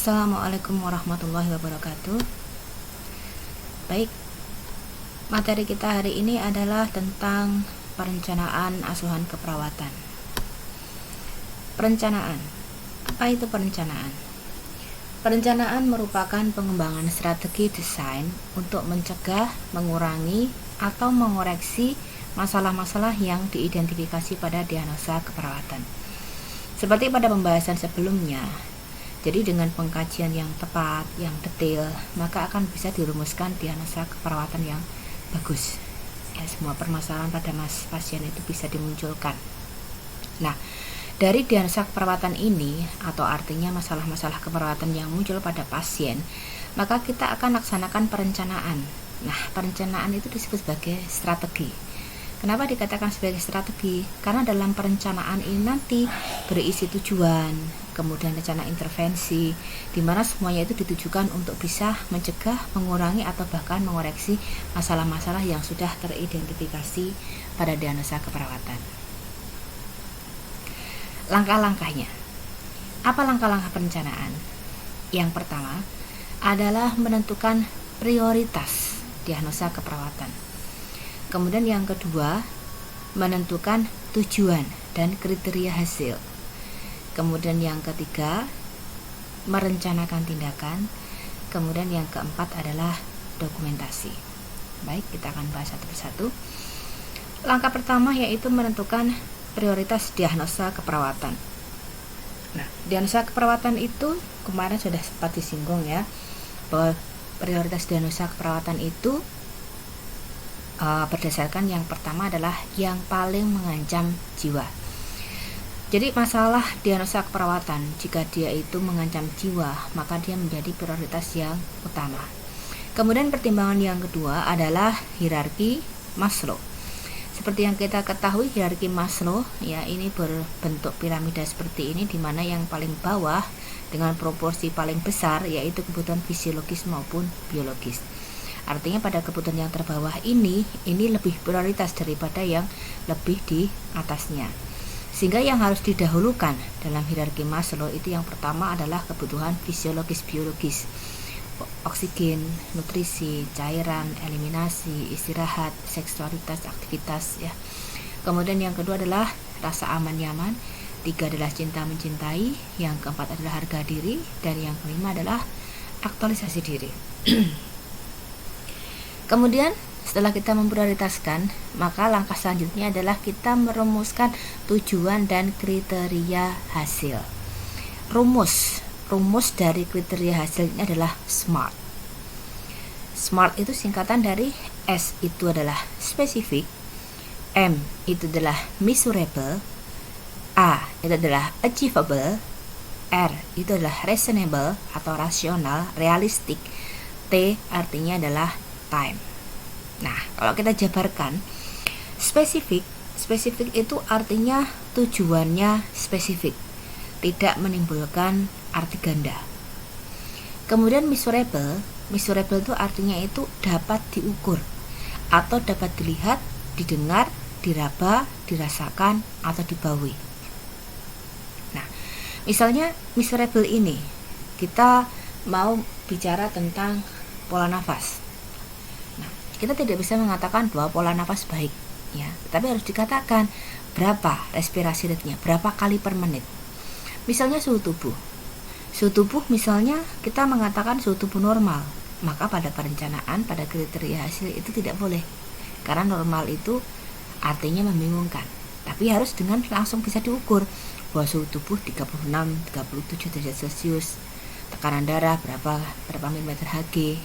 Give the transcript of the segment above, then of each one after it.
Assalamualaikum warahmatullahi wabarakatuh. Baik, materi kita hari ini adalah tentang perencanaan asuhan keperawatan. Perencanaan. Apa itu perencanaan? Perencanaan merupakan pengembangan strategi desain untuk mencegah, mengurangi, atau mengoreksi masalah-masalah yang diidentifikasi pada diagnosa keperawatan. Seperti pada pembahasan sebelumnya, jadi dengan pengkajian yang tepat, yang detail, maka akan bisa dirumuskan diagnosa keperawatan yang bagus. Ya, semua permasalahan pada pasien itu bisa dimunculkan. Nah, dari diagnosa keperawatan ini, atau artinya masalah-masalah keperawatan yang muncul pada pasien, maka kita akan laksanakan perencanaan. Nah, perencanaan itu disebut sebagai strategi. Kenapa dikatakan sebagai strategi? Karena dalam perencanaan ini nanti berisi tujuan, kemudian rencana intervensi, di mana semuanya itu ditujukan untuk bisa mencegah, mengurangi, atau bahkan mengoreksi masalah-masalah yang sudah teridentifikasi pada diagnosa keperawatan. Langkah-langkahnya. Apa langkah-langkah perencanaan? Yang pertama adalah menentukan prioritas diagnosa keperawatan. Kemudian yang kedua, menentukan tujuan dan kriteria hasil. Kemudian yang ketiga, merencanakan tindakan. Kemudian yang keempat adalah dokumentasi. Baik, kita akan bahas satu persatu. Langkah pertama yaitu menentukan prioritas diagnosa keperawatan. Nah, diagnosa keperawatan itu kemarin sudah sempat disinggung ya, bahwa prioritas diagnosa keperawatan itu berdasarkan yang pertama adalah yang paling mengancam jiwa. Jadi masalah diagnosa keperawatan, jika dia itu mengancam jiwa, maka dia menjadi prioritas yang utama. Kemudian pertimbangan yang kedua adalah hierarki Maslow. Seperti yang kita ketahui, hierarki Maslow ya, ini berbentuk piramida seperti ini, di mana yang paling bawah dengan proporsi paling besar yaitu kebutuhan fisiologis maupun biologis. Artinya pada kebutuhan yang terbawah ini lebih prioritas daripada yang lebih di atasnya. Sehingga yang harus didahulukan dalam hierarki Maslow itu yang pertama adalah kebutuhan fisiologis biologis. Oksigen, nutrisi, cairan, eliminasi, istirahat, seksualitas, aktivitas ya. Kemudian yang kedua adalah rasa aman nyaman, tiga adalah cinta mencintai, yang keempat adalah harga diri, dan yang kelima adalah aktualisasi diri. Kemudian setelah kita memprioritaskan, maka langkah selanjutnya adalah kita merumuskan tujuan dan kriteria hasil. Rumus dari kriteria hasil ini adalah SMART. SMART itu singkatan dari S itu adalah specific, M itu adalah measurable, A itu adalah achievable, R itu adalah reasonable atau rasional, realistic, T artinya adalah time. Nah, kalau kita jabarkan, spesifik itu artinya tujuannya spesifik, tidak menimbulkan arti ganda. Kemudian measurable itu artinya itu dapat diukur atau dapat dilihat, didengar, diraba, dirasakan, atau dibawi. Nah, misalnya measurable ini kita mau bicara tentang pola nafas. Kita tidak bisa mengatakan bahwa pola nafas baik ya, tapi harus dikatakan berapa respirasi rate-nya, berapa kali per menit. Misalnya suhu tubuh misalnya kita mengatakan suhu tubuh normal, maka pada perencanaan, pada kriteria hasil itu tidak boleh, karena normal itu artinya membingungkan, tapi harus dengan langsung bisa diukur bahwa suhu tubuh 36, 37 derajat Celcius, tekanan darah berapa milimeter Hg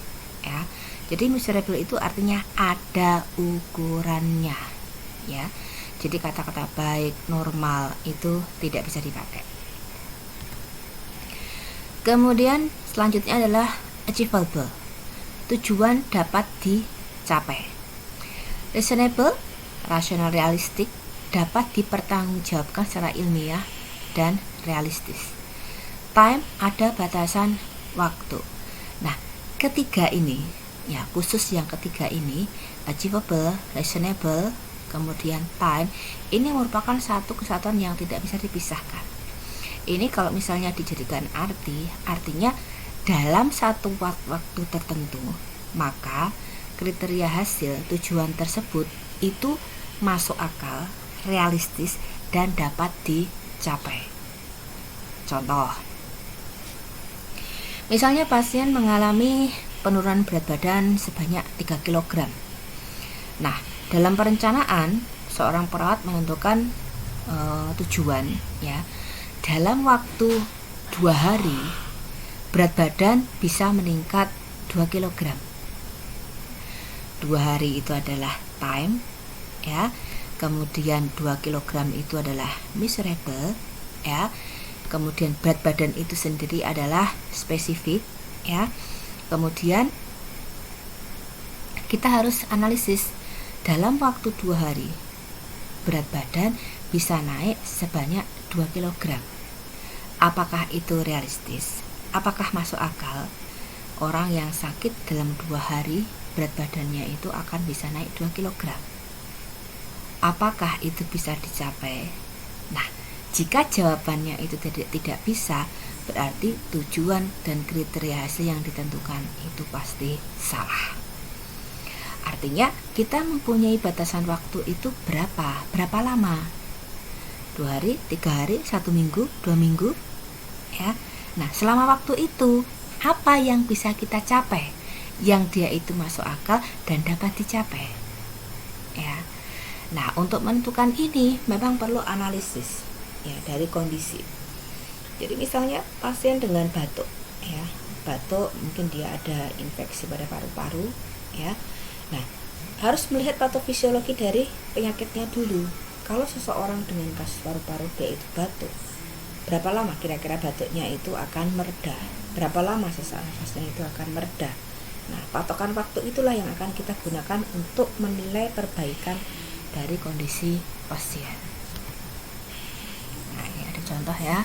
ya. Jadi measurable itu artinya ada ukurannya ya. Jadi kata-kata baik, normal itu tidak bisa dipakai. Kemudian selanjutnya adalah achievable. Tujuan dapat dicapai. Reasonable, rasional, realistik, dapat dipertanggungjawabkan secara ilmiah dan realistis. Time, ada batasan waktu. Nah, ketiga ini ya, khusus yang ketiga ini, achievable, reasonable, kemudian time, ini merupakan satu kesatuan yang tidak bisa dipisahkan. Ini kalau misalnya dijadikan artinya dalam satu waktu tertentu, maka kriteria hasil tujuan tersebut itu masuk akal, realistis, dan dapat dicapai. Contoh, misalnya pasien mengalami penurunan berat badan sebanyak 3 kg. Nah, dalam perencanaan, seorang perawat menentukan tujuan, ya, dalam waktu 2 hari berat badan bisa meningkat 2 kg. 2 hari itu adalah time, ya. Kemudian 2 kg itu adalah measurable, ya. Kemudian berat badan itu sendiri adalah spesifik, ya. Kemudian kita harus analisis dalam waktu 2 hari berat badan bisa naik sebanyak 2 kg. Apakah itu realistis? Apakah masuk akal? Orang yang sakit dalam 2 hari berat badannya itu akan bisa naik 2 kg. Apakah itu bisa dicapai? Nah, jika jawabannya itu tidak bisa, berarti tujuan dan kriteria hasil yang ditentukan itu pasti salah. Artinya kita mempunyai batasan waktu itu berapa lama? 2 hari, 3 hari, 1 minggu, 2 minggu, ya. Nah, selama waktu itu apa yang bisa kita capai, yang dia itu masuk akal dan dapat dicapai, ya. Nah, untuk menentukan ini memang perlu analisis, ya, dari kondisi. Jadi misalnya pasien dengan batuk, ya, batuk mungkin dia ada infeksi pada paru-paru, ya. Nah, harus melihat patofisiologi dari penyakitnya dulu. Kalau seseorang dengan kasus paru-paru dia itu batuk, berapa lama kira-kira batuknya itu akan mereda? Berapa lama sesak nafasnya itu akan mereda? Nah, patokan waktu itulah yang akan kita gunakan untuk menilai perbaikan dari kondisi pasien. Nah, ini ada contoh, ya.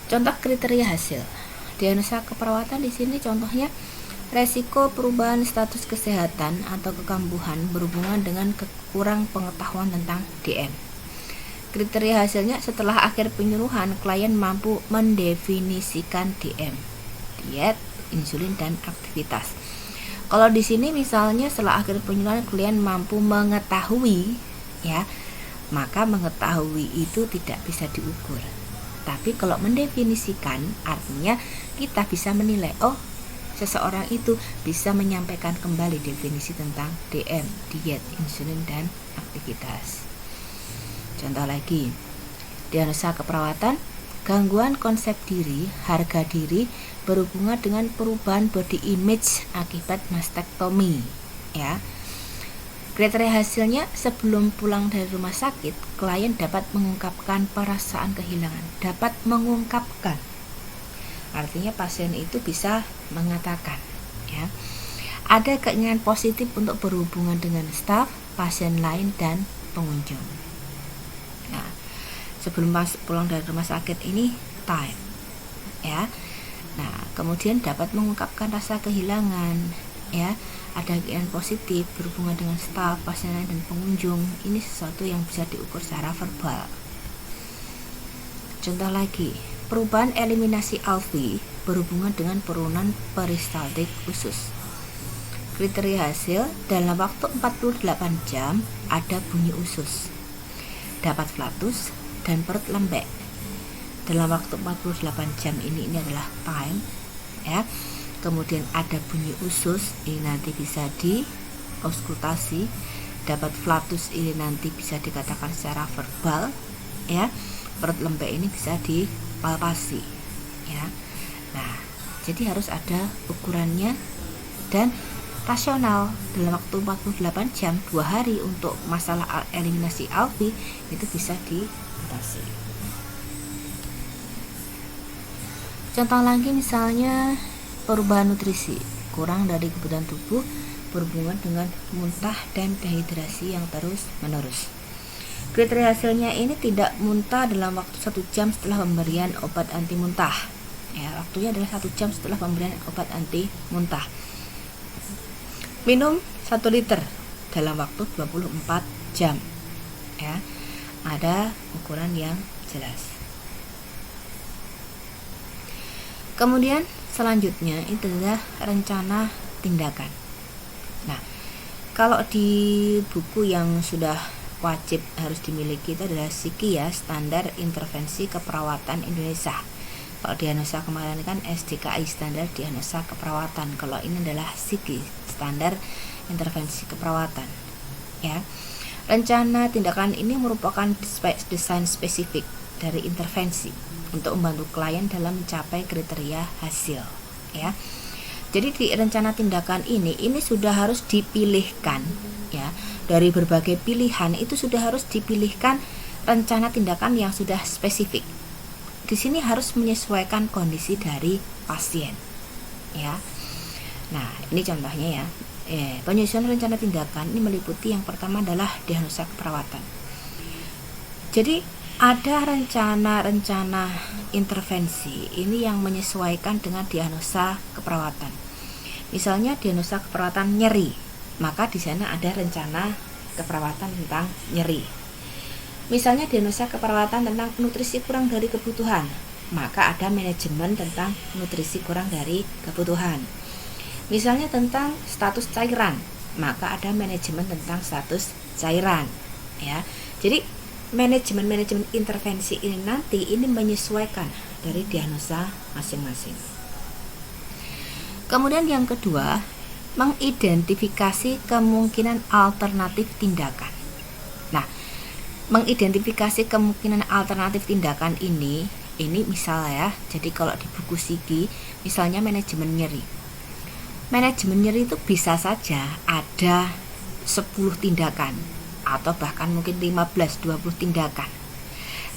Contoh kriteria hasil diagnosa keperawatan di sini contohnya resiko perubahan status kesehatan atau kekambuhan berhubungan dengan kekurang pengetahuan tentang DM. Kriteria hasilnya setelah akhir penyuluhan klien mampu mendefinisikan DM, diet, insulin, dan aktivitas. Kalau di sini misalnya setelah akhir penyuluhan klien mampu mengetahui, ya, maka mengetahui itu tidak bisa diukur. Tapi kalau mendefinisikan artinya kita bisa menilai, oh, seseorang itu bisa menyampaikan kembali definisi tentang DM, diet, insulin, dan aktivitas. Contoh lagi, diagnosa keperawatan, gangguan konsep diri, harga diri berhubungan dengan perubahan body image akibat mastektomi, ya. Kriteria hasilnya sebelum pulang dari rumah sakit, klien dapat mengungkapkan perasaan kehilangan, dapat mengungkapkan. Artinya pasien itu bisa mengatakan, ya, ada keinginan positif untuk berhubungan dengan staf, pasien lain, dan pengunjung. Nah, sebelum pulang dari rumah sakit ini time, ya. Nah, kemudian dapat mengungkapkan rasa kehilangan, ya, ada keinginan positif berhubungan dengan staf, pasien lain, dan pengunjung. Ini sesuatu yang bisa diukur secara verbal. Contoh lagi, perubahan eliminasi alveoli berhubungan dengan penurunan peristaltik usus. Kriteria hasil dalam waktu 48 jam ada bunyi usus, dapat flatus, dan perut lembek. Dalam waktu 48 jam ini adalah time, ya. Kemudian ada bunyi usus, ini nanti bisa diauskultasi. Dapat flatus ini nanti bisa dikatakan secara verbal, ya. Perut lembek ini bisa dipalpasi, ya. Nah, jadi harus ada ukurannya dan rasional. Dalam waktu 48 jam, 2 hari untuk masalah eliminasi alveoli itu bisa diatasi. Contoh lagi misalnya perubahan nutrisi, kurang dari kebutuhan tubuh berhubungan dengan muntah dan dehidrasi yang terus menerus. Kriteria hasilnya ini tidak muntah dalam waktu 1 jam setelah pemberian obat anti muntah, ya, waktunya adalah 1 jam setelah pemberian obat anti muntah. Minum 1 liter dalam waktu 24 jam, ya, ada ukuran yang jelas. Kemudian selanjutnya itu adalah rencana tindakan. Nah, kalau di buku yang sudah wajib harus dimiliki itu adalah SIKI ya, Standar Intervensi Keperawatan Indonesia. Kalau diagnosa kemarin kan SDKI, Standar Diagnosa Keperawatan. Kalau ini adalah SIKI, Standar Intervensi Keperawatan. Ya, rencana tindakan ini merupakan desain spesifik dari intervensi untuk membantu klien dalam mencapai kriteria hasil. Ya, jadi di rencana tindakan ini sudah harus dipilihkan ya, dari berbagai pilihan itu sudah harus dipilihkan rencana tindakan yang sudah spesifik. Di sini harus menyesuaikan kondisi dari pasien ya. Nah, ini contohnya ya. Penyusunan rencana tindakan ini meliputi yang pertama adalah diagnosa keperawatan. Jadi ada rencana intervensi ini yang menyesuaikan dengan diagnosa keperawatan. Misalnya diagnosa keperawatan nyeri, maka di sana ada rencana keperawatan tentang nyeri. Misalnya diagnosa keperawatan tentang nutrisi kurang dari kebutuhan, maka ada manajemen tentang nutrisi kurang dari kebutuhan. Misalnya tentang status cairan, maka ada manajemen tentang status cairan ya. Jadi manajemen intervensi ini nanti ini menyesuaikan dari diagnosa masing-masing. Kemudian yang kedua, mengidentifikasi kemungkinan alternatif tindakan. Nah, mengidentifikasi kemungkinan alternatif tindakan ini misalnya ya. Jadi kalau di buku SIKI misalnya manajemen nyeri. Manajemen nyeri itu bisa saja ada 10 tindakan atau bahkan mungkin 15-20 tindakan.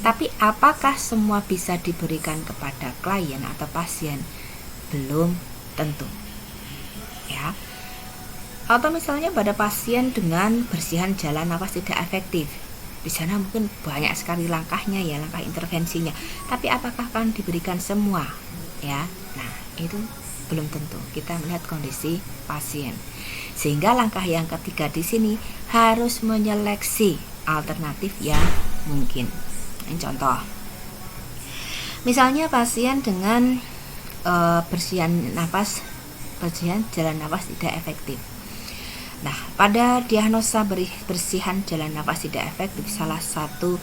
Tapi apakah semua bisa diberikan kepada klien atau pasien? Belum tentu. Ya. Atau misalnya pada pasien dengan bersihan jalan napas tidak efektif. Di sana mungkin banyak sekali langkahnya ya, langkah intervensinya. Tapi apakah akan diberikan semua? Ya. Nah, itu belum tentu. Kita melihat kondisi pasien. Sehingga langkah yang ketiga di sini harus menyeleksi alternatif yang mungkin. Ini contoh. Misalnya pasien dengan bersihan jalan nafas tidak efektif. Nah, pada diagnosa bersihan jalan nafas tidak efektif, salah satu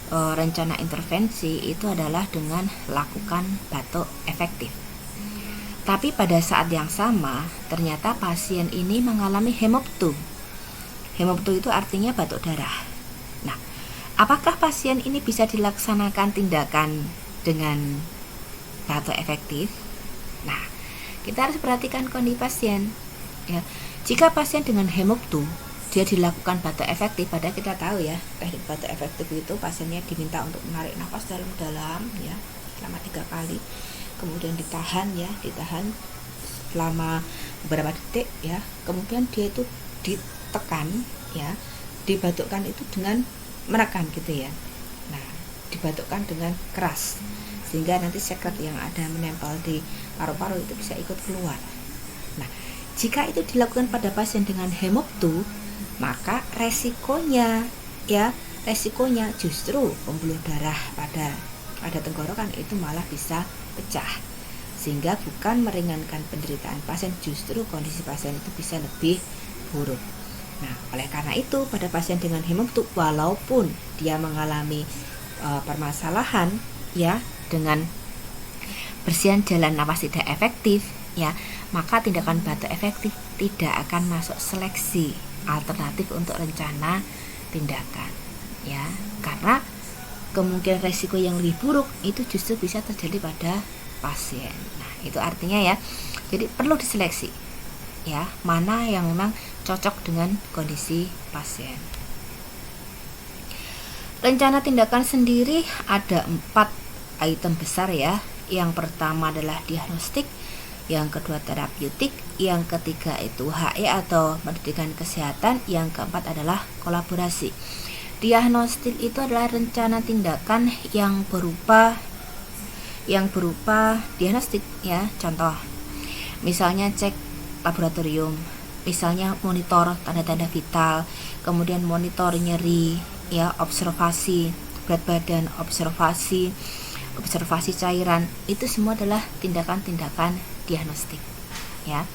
rencana intervensi itu adalah dengan lakukan batuk efektif. Tapi pada saat yang sama, ternyata pasien ini mengalami hemoptu. Hemoptu itu artinya batuk darah. Nah, apakah pasien ini bisa dilaksanakan tindakan dengan batuk efektif? Nah, kita harus perhatikan kondisi pasien. Ya, jika pasien dengan hemoptu dia dilakukan batuk efektif, padahal kita tahu ya teknik batuk efektif itu pasiennya diminta untuk menarik nafas dalam-dalam ya selama 3 kali, kemudian ditahan selama beberapa detik ya, kemudian dia itu ditekan ya, dibatukkan itu dengan menekan gitu ya. Nah, dibatukkan dengan keras sehingga nanti sekret yang ada menempel di paru-paru itu bisa ikut keluar. Nah, jika itu dilakukan pada pasien dengan hemoptu, maka resikonya justru pembuluh darah pada tenggorokan itu malah bisa pecah, sehingga bukan meringankan penderitaan pasien, justru kondisi pasien itu bisa lebih buruk. Nah, oleh karena itu pada pasien dengan hemoptu, walaupun dia mengalami permasalahan ya dengan bersihan jalan napas tidak efektif ya, maka tindakan batuk efektif tidak akan masuk seleksi alternatif untuk rencana tindakan ya, karena kemungkinan resiko yang lebih buruk itu justru bisa terjadi pada pasien. Nah, itu artinya ya, jadi perlu diseleksi ya, mana yang memang cocok dengan kondisi pasien. Rencana tindakan sendiri ada 4 item besar ya. Yang pertama adalah diagnostik, yang kedua terapeutik, yang ketiga itu HE atau pendidikan kesehatan, yang keempat adalah kolaborasi. Diagnostik itu adalah rencana tindakan yang berupa diagnostik ya. Contoh, misalnya cek laboratorium, misalnya monitor tanda-tanda vital, kemudian monitor nyeri ya, observasi berat badan, observasi observasi cairan, itu semua adalah tindakan-tindakan diagnostik, ya.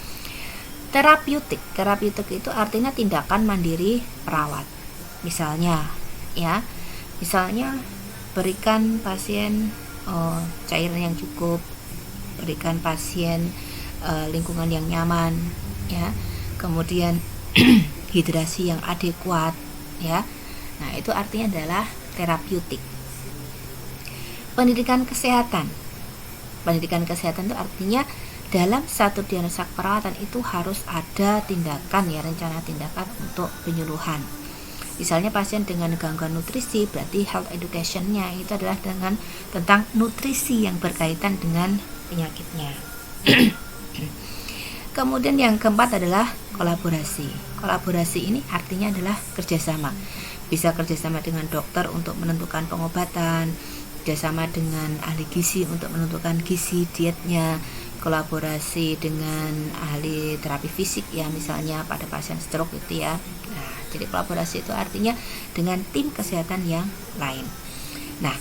Terapeutik itu artinya tindakan mandiri perawat. Misalnya berikan pasien cairan yang cukup, berikan pasien lingkungan yang nyaman, ya. Kemudian hidrasi yang adekuat, ya. Nah, itu artinya adalah terapeutik. Pendidikan kesehatan itu artinya dalam satu diagnosa perawatan itu harus ada tindakan, ya, rencana tindakan untuk penyuluhan. Misalnya pasien dengan gangguan nutrisi, berarti health education-nya itu adalah tentang nutrisi yang berkaitan dengan penyakitnya. Kemudian yang keempat adalah kolaborasi. Kolaborasi ini artinya adalah kerjasama. Bisa kerjasama dengan dokter untuk menentukan pengobatan, kerjasama dengan ahli gizi untuk menentukan gizi dietnya, kolaborasi dengan ahli terapi fisik, ya, misalnya pada pasien stroke itu, ya. Nah, jadi kolaborasi itu artinya dengan tim kesehatan yang lain. Nah,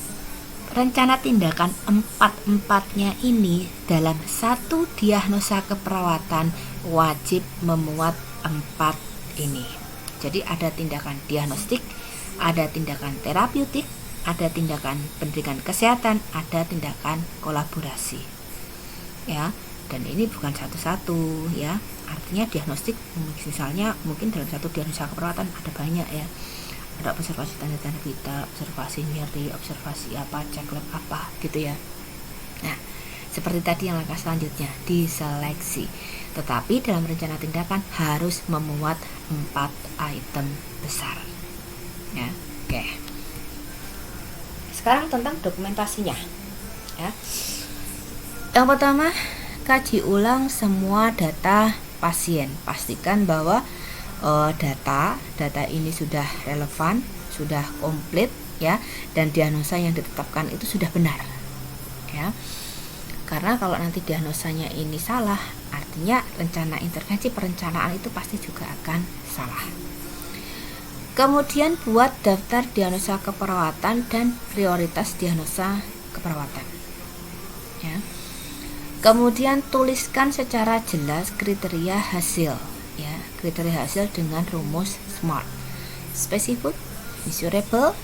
rencana tindakan empat-empatnya ini dalam satu diagnosa keperawatan wajib memuat 4 ini. Jadi ada tindakan diagnostik, ada tindakan terapeutik, ada tindakan pendidikan kesehatan, ada tindakan kolaborasi, ya. Dan ini bukan satu-satu, ya. Artinya diagnostik misalnya mungkin dalam satu diagnosa keperawatan ada banyak, ya. Ada observasi tanda-tanda vital, observasi nyeri, observasi apa, cek lab apa, gitu, ya. Nah, seperti tadi yang langkah selanjutnya diseleksi. Tetapi dalam rencana tindakan harus memuat 4 item besar, ya. Oke. Sekarang tentang dokumentasinya, ya. Yang pertama, kaji ulang semua data pasien. Pastikan bahwa data ini sudah relevan, sudah komplit, ya, dan diagnosa yang ditetapkan itu sudah benar, ya. Karena kalau nanti diagnosanya ini salah, artinya rencana intervensi perencanaan itu pasti juga akan salah. Kemudian buat daftar diagnosa keperawatan dan prioritas diagnosa keperawatan, ya. Kemudian tuliskan secara jelas kriteria hasil, ya, kriteria hasil dengan rumus SMART: specific, measurable,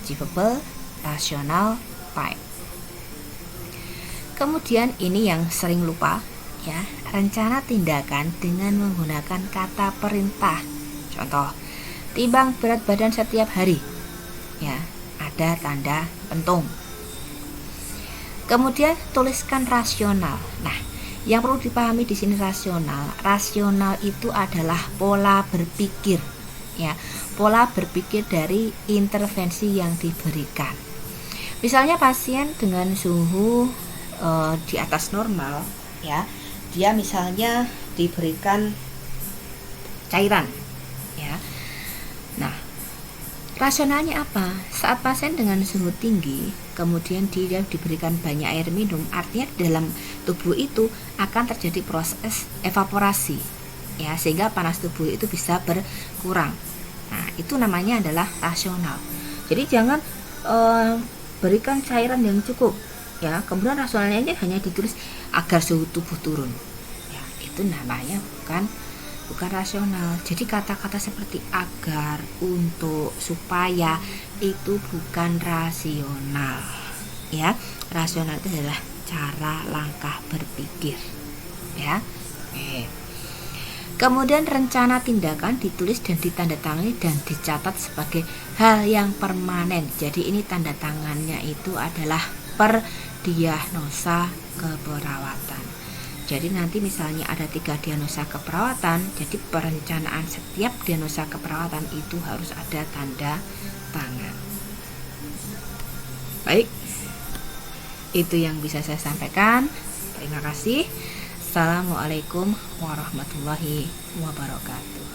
achievable, rasional, time. Kemudian ini yang sering lupa, ya, rencana tindakan dengan menggunakan kata perintah. Contoh, timbang berat badan setiap hari, ya, ada tanda pentung. Kemudian tuliskan rasional. Nah, yang perlu dipahami di sini rasional itu adalah pola berpikir, ya, pola berpikir dari intervensi yang diberikan. Misalnya pasien dengan suhu di atas normal, ya, dia misalnya diberikan cairan, ya. Nah, rasionalnya apa? Saat pasien dengan suhu tinggi, kemudian dia diberikan banyak air minum, artinya dalam tubuh itu akan terjadi proses evaporasi, ya, sehingga panas tubuh itu bisa berkurang. Nah, itu namanya adalah rasional. Jadi jangan berikan cairan yang cukup, ya, kemudian rasionalnya hanya ditulis agar suhu tubuh turun, ya, itu namanya bukan rasional. Jadi kata-kata seperti agar, untuk, supaya itu bukan rasional, ya. Rasional itu adalah cara langkah berpikir, ya. Oke. Kemudian rencana tindakan ditulis dan ditandatangani dan dicatat sebagai hal yang permanen. Jadi ini tanda tangannya itu adalah per diagnosa keperawatan. Jadi nanti misalnya ada 3 diagnosa keperawatan, jadi perencanaan setiap diagnosa keperawatan itu harus ada tanda tangan. Baik, itu yang bisa saya sampaikan. Terima kasih. Assalamualaikum warahmatullahi wabarakatuh.